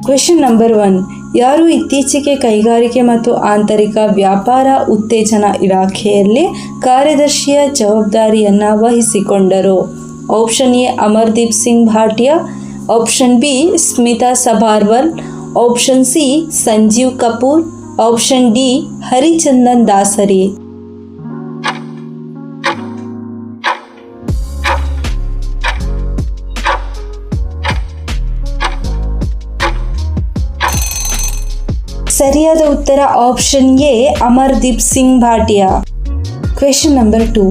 Question number 1. ಯಾರು ಇತ್ತೀಚೆಗೆ ಕೈಗಾರಿಕೆ ಮತ್ತು ಆಂತರಿಕ ವ್ಯಾಪಾರ ಉತ್ತೇಜನ ಇಲಾಖೆಯಲ್ಲಿ ಕಾರ್ಯದರ್ಶಿಯ ಜವಾಬ್ದಾರಿಯನ್ನು ವಹಿಸಿಕೊಂಡರು? Option A Amardeep Singh Bhatia, option B Smita Sabharwal, option C Sanjeev Kapoor, option D Harichandan Dasari. ಸರಿಯಾದ ಉತ್ತರ option A Amardeep Singh Bhatia. Question number 2.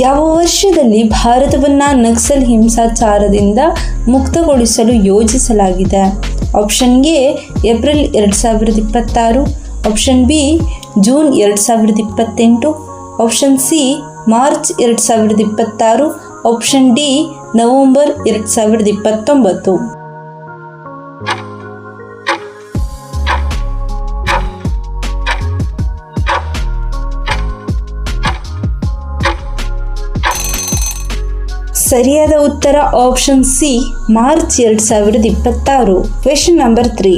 ಯಾವ ವರ್ಷದಲ್ಲಿ ಭಾರತವನ್ನು ನಕ್ಸಲ್ ಹಿಂಸಾಚಾರದಿಂದ ಮುಕ್ತಗೊಳಿಸಲು ಯೋಜಿಸಲಾಗಿದೆ? Option A April 2026, option B June 2028, option C March 2026, option D November 2029. ಸರಿಯಾದ ಉತ್ತರ option C March 2026. Question number 3.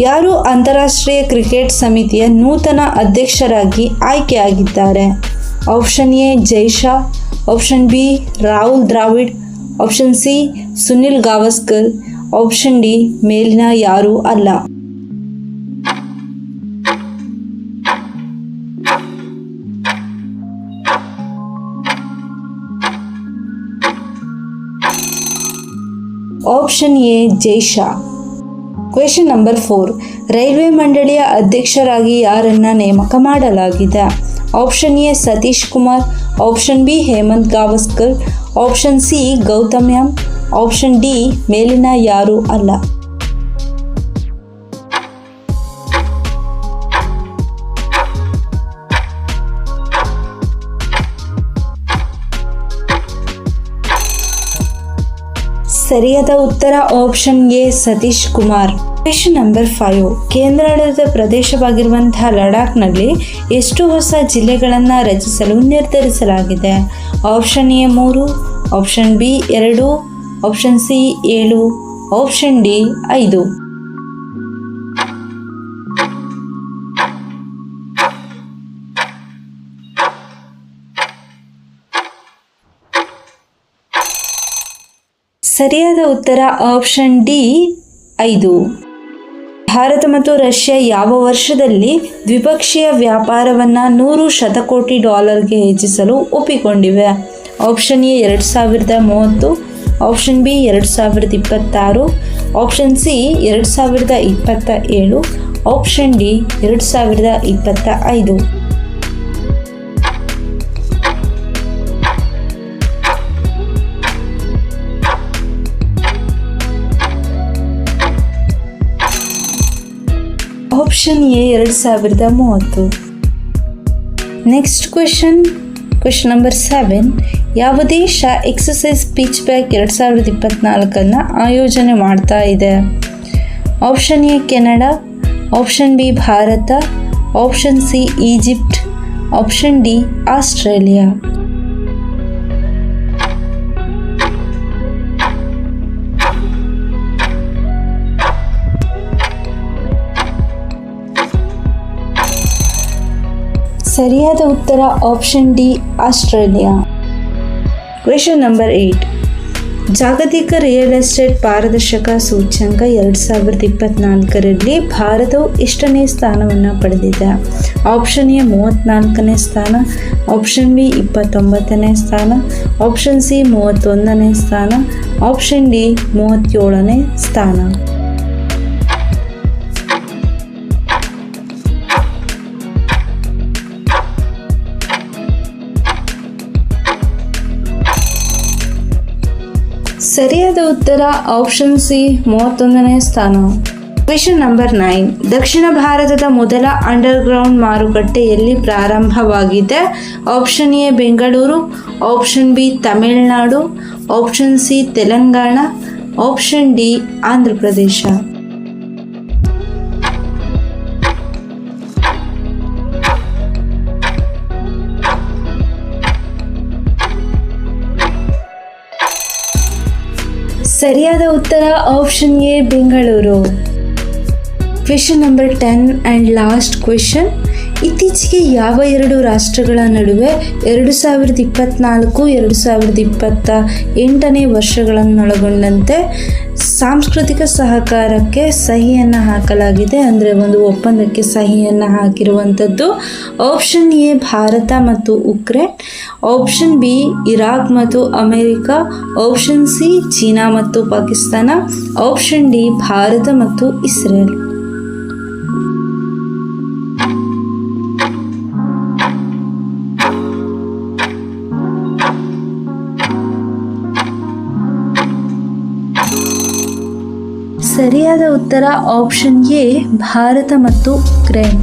ಯಾರು ಅಂತಾರಾಷ್ಟ್ರೀಯ ಕ್ರಿಕೆಟ್ ಸಮಿತಿಯ ನೂತನ ಅಧ್ಯಕ್ಷರಾಗಿ ಆಯ್ಕೆಯಾಗಿದ್ದಾರೆ? Option A Jay Shah, option B Rahul Dravid, option C Sunil Gavaskar, option D ಮೇಲಿನ ಯಾರೂ ಅಲ್ಲ. Option A Jay Shah. Question number 4. Railway ಮಂಡಳಿಯ ಅಧ್ಯಕ್ಷರಾಗಿ ಯಾರನ್ನ ನೇಮಕ ಮಾಡಲಾಗಿದೆ? Option A Satish Kumar, option B Hemant Gavaskar, option C Gautam M, option D ಮೇಲಿನ ಯಾರೂ ಅಲ್ಲ. ಸರಿಯಾದ ಉತ್ತರ option A Satish Kumar. Question number 5. ಕೇಂದ್ರಾಡಳಿತ ಪ್ರದೇಶವಾಗಿರುವಂತಹ ಲಡಾಖ್ನಲ್ಲಿ ಎಷ್ಟು ಹೊಸ ಜಿಲ್ಲೆಗಳನ್ನು ರಚಿಸಲು ನಿರ್ಧರಿಸಲಾಗಿದೆ? Option A 3, option B 2, option C 7, option D 5. ಸರಿಯಾದ ಉತ್ತರ ಆಪ್ಷನ್ ಡಿ 5. ಭಾರತ ಮತ್ತು ರಷ್ಯಾ ಯಾವ ವರ್ಷದಲ್ಲಿ ದ್ವಿಪಕ್ಷೀಯ ವ್ಯಾಪಾರವನ್ನು 100 ಶತಕೋಟಿ ಡಾಲರ್ಗೆ ಹೆಚ್ಚಿಸಲು ಒಪ್ಪಿಕೊಂಡಿವೆ? Option A 2030, option B 2026, option C 2027, option D 2025. Option A 2030. Next question number 7. ಯಾವ ದೇಶ ಎಕ್ಸಸೈಸ್ ಪಿಚ್ ಬ್ಯಾಕ್ 2024 ಆಯೋಜನೆ ಮಾಡ್ತಾ ಇದೆ? Option A Canada, option B Bharat, option C Egypt, option D Australia. ಸರಿಯಾದ ಉತ್ತರ option D Australia. Question number 8. ಜಾಗತಿಕ real estate ಪಾರದರ್ಶಕ ಸೂಚ್ಯಂಕ 2024ರಲ್ಲಿ ಭಾರತವು ಎಷ್ಟನೇ ಸ್ಥಾನವನ್ನು ಪಡೆದಿದೆ? ಆಪ್ಷನ್ ಎ 34ನೇ ಸ್ಥಾನ, ಆಪ್ಷನ್ ಬಿ 29ನೇ ಸ್ಥಾನ, ಆಪ್ಷನ್ ಸಿ 31ನೇ ಸ್ಥಾನ, ಆಪ್ಷನ್ ಡಿ 37ನೇ ಸ್ಥಾನ. ಸರಿಯಾದ ಉತ್ತರ ಆಪ್ಷನ್ ಸಿ 31ನೇ ಸ್ಥಾನ. Question number 9. ದಕ್ಷಿಣ ಭಾರತದ ಮೊದಲ ಅಂಡರ್ಗ್ರೌಂಡ್ ಮಾರುಕಟ್ಟೆ ಎಲ್ಲಿ ಪ್ರಾರಂಭವಾಗಿದೆ? Option A Bengaluru, option B Tamil Nadu, option C Telangana, option D Andhra Pradesh. ಸರಿಯಾದ ಉತ್ತರ option A Bengaluru. Question number 10 and last question. ಇತ್ತೀಚೆಗೆ ಯಾವ ಎರಡು ರಾಷ್ಟ್ರಗಳ ನಡುವೆ 2024-2028 ವರ್ಷಗಳನ್ನೊಳಗೊಂಡಂತೆ ಸಾಂಸ್ಕೃತಿಕ ಸಹಕಾರಕ್ಕೆ ಸಹಿಯನ್ನು ಹಾಕಲಾಗಿದೆ, ಅಂದರೆ ಒಂದು ಒಪ್ಪಂದಕ್ಕೆ ಸಹಿಯನ್ನು ಹಾಕಿರುವಂಥದ್ದು? ಆಪ್ಷನ್ ಎ ಭಾರತ ಮತ್ತು ಉಕ್ರೇನ್, ಆಪ್ಷನ್ ಬಿ ಇರಾಕ್ ಮತ್ತು ಅಮೆರಿಕ, ಆಪ್ಷನ್ ಸಿ ಚೀನಾ ಮತ್ತು ಪಾಕಿಸ್ತಾನ, ಆಪ್ಷನ್ ಡಿ ಭಾರತ ಮತ್ತು ಇಸ್ರೇಲ್. ಸರಿಯಾದ ಉತ್ತರ ಆಪ್ಷನ್ ಎ ಭಾರತ ಮತ್ತು ಉಕ್ರೇನ್.